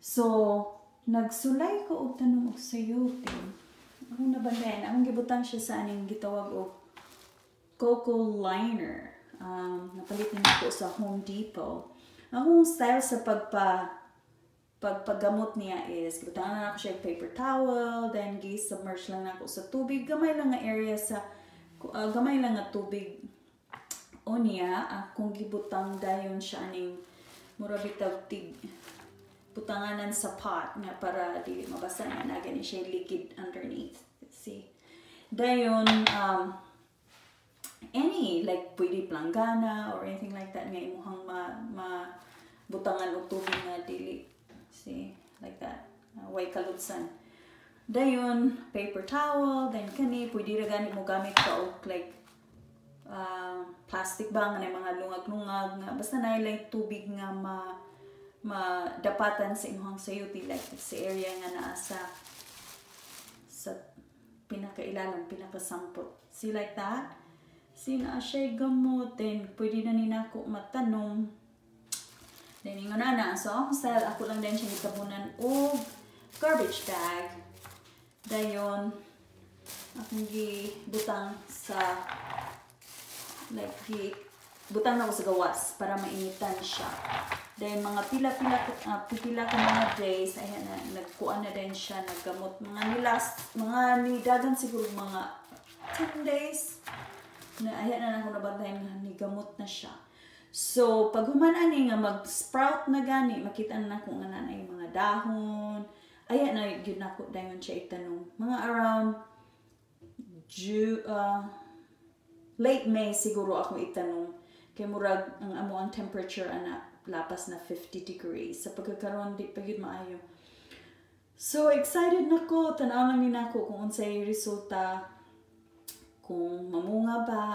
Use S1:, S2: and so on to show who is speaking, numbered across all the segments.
S1: So nagsulay ko og tanong og sayote. Akong nabandayan, akong gibutang siya sa aning gitawag og coco liner. Napalit na ako sa Home Depot. Akong style sa pagpagamot niya is gibutangan na ako siya paper towel, then gi-submerge lang ako sa tubig. Gamay lang nga area sa gamay lang nga tubig o niya. Akong gibutang dayon siya aning mura bitag tig butanganan sa pot nga para dili mabasa nga na gani siya liquid underneath. See? Dayon any like pwede planggana or anything like that nga imuhang butangan og tubig nga dili. See? Like that. Way kalutsan. Dayon paper towel, then kani pwede ra gani mo gamit ka og like plastic bag nga mga lungag-lungag nga basta na like tubig nga madapatan sa imong sayote like sa area nga naa sa pinakailalim, pinakasampot. See like that? See na siya gamot, then pwede na nina ko matanom. Then ingon na. So ako style, ako lang din siya gitabunan og garbage bag. Dayon akong gibutang sa like butang na ko sa gawas para mainitan siya. Then mga pila ka mga days, ayan na, nagkuan na din siya, naggamot. Mga nidagan siguro mga 10 days. Na, ayan na ako nabantayan nga, nigamot na siya. So, pag humanani nga mag-sprout na gani, makita na ako nga na yung mga dahon. Ayan na, yun ako dayon siya itanong. Mga around late May siguro ako itanong. Kay murag ang amo ang temperature ana lapas na 50 degrees. Sa pagkakaroon di pa yun maayo. So excited na ko, tanaw lang din ako kung unsay resulta, kung mamunga ba.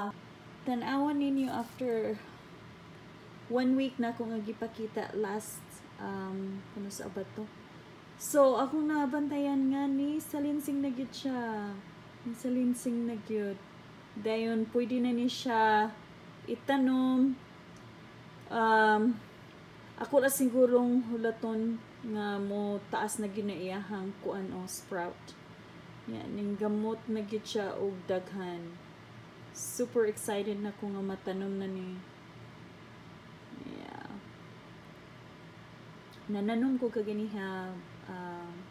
S1: Tanawan ninyo after 1 week na ako nga gipakita last kuno sa abat to. So akong nabantayan nga ni salinsing na gyud siya. Ni salinsing na gyud. Dayon pwede na ni siya itanom. Ako la sigurong hulaton nga mo taas na ginaiyahang kuan o sprout. Yan, ning gamot na gyud siya og daghan. Super excited na ko nga matanom na ni. Yeah. Nananom ko kaganiha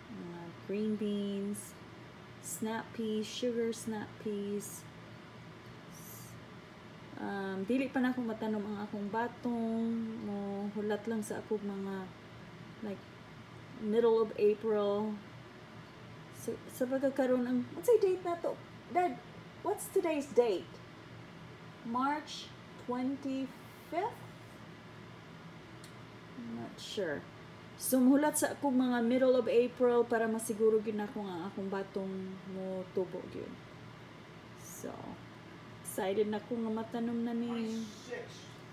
S1: mga green beans, snap peas, sugar snap peas. Dili pa na akong matanom ang akong batong, mo hulat lang sa akong mga like middle of April. So, sa pagkakaroon ang what's the date na to? Dad, what's today's date? March 25th? I'm not sure. So muhulat sa akong mga middle of April para masiguro gyud nako nga akong batong mo tubo gyud. So excited na ko nga matanom na ni.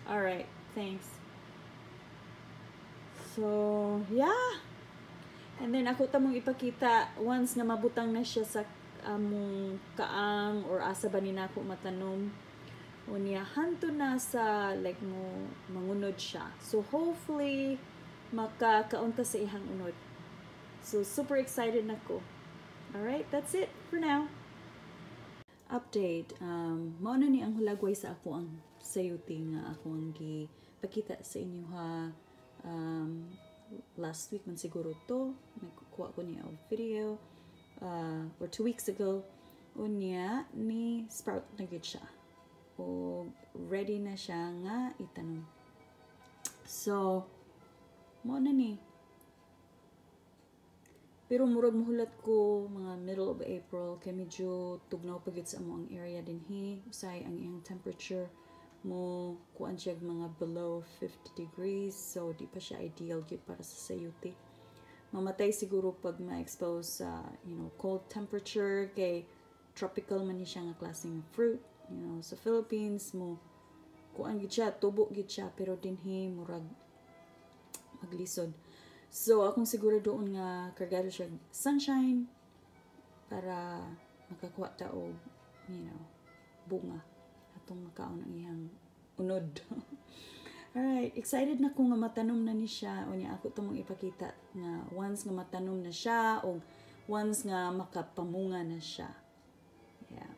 S1: Alright, thanks. So, yeah. And then ako tamong ipakita once nga mabutang na siya sa among kaang or asa ba ni nako matanom. Unya hanto na sa like mo mangunod siya. So hopefully makakaunta sa ihang unod. So super excited na ko. Alright, that's it for now. Update, mao na ni ang hulagway sa ako ang sayote nga ako ang gipakita sa inyo ha. Last week man siguro to, nagkuha ko niya og video or 2 weeks ago. Unya ni sprout na gyud siya. O ready na siya nga itanom. So mao na ni. Pero murag mahulat ko mga middle of April kay medyo tugnaw pa gyud sa amo ang area dinhi. Usay ang iyang temperature mo kuan siya mga below 50 degrees, so di pa siya ideal gyud para sa sayote. Mamatay siguro pag ma-expose sa cold temperature kay tropical man ni siya nga klaseng fruit. Sa Philippines mo kuan gyud siya, tubo gyud siya, pero dinhi murag maglisod. So, akong siguro doon nga kargado siya sunshine para makakuha ta og, bunga atong makaon ang iyang unod. Alright, excited na ko nga matanom na ni siya. O niya, ako ito mong ipakita nga once nga matanom na siya o once nga makapamunga na siya. Yeah.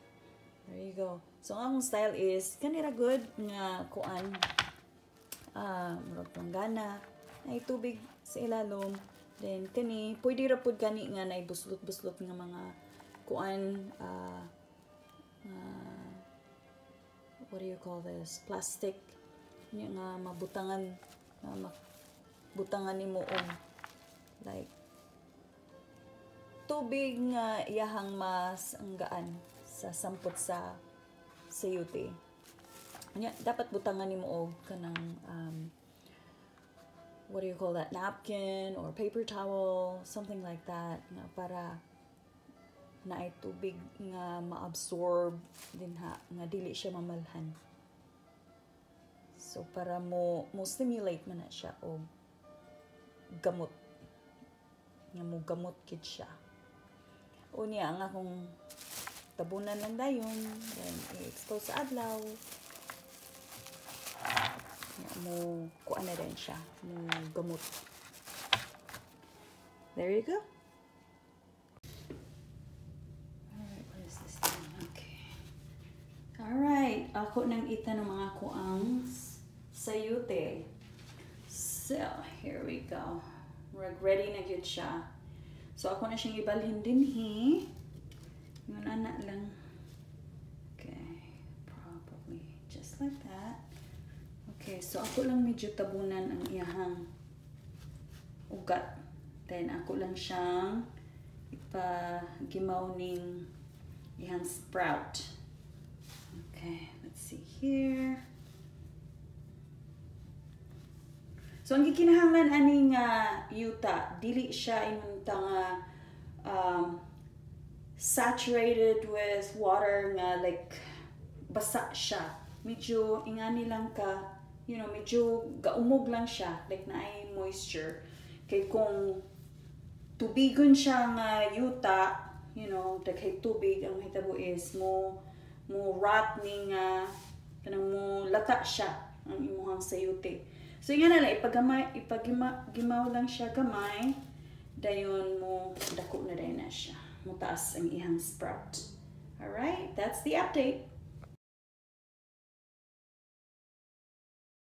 S1: There you go. So, ang style is, kanira good nga kuan. Murag panggana. Ay tubig sa ilalom. Then, kani, pwede ra pud kani nga na buslot-buslot nga mga kuan, what do you call this? Plastic. Yung nga mabutangan, butangan ni mo like tubig nga iyahang mas anggaan sa sampot sa sayuti. Dapat butangan ni mo kanang what do you call that? Napkin or paper towel, something like that, nga para na ay tubig nga ma-absorb din nga dili siya mamalhan. So, para mo stimulate man na siya o gamot. Nga mo gamot kid siya. O niya, ang akong tabunan lang dayon. Then, i-expose sa adlaw. Nga mo, kuan na rin siya. Mo gamot. There you go. Alright, what is this thing? Okay. Alright, ako nang ita ng mga kuang sayute. So, here we go. Ready na yun siya. So, ako na siyang ibalhin din, Yung anak lang. Okay. Probably just like that. Okay, so ako lang medyo tabunan ang iyahang ugat. Then, ako lang siyang ipagimaw ning iyahang sprout. Okay, let's see here. So, ang gikinahanglan ani nga yuta, dili siya imunta nga saturated with water nga like basa siya. Medyo ingani lang ka, medyo gaumog lang siya, like naay moisture. Kay kung tubigon siya nga yuta, daghay tubig, ang hitabo is mo rot ni nga kanang mo lata siya ang imuhang sayuti. So, yun na lang, ipagimaw lang siya gamay, dayon mo, dako na rin na siya. Mutaas ang ihang sprout. Alright, that's the update.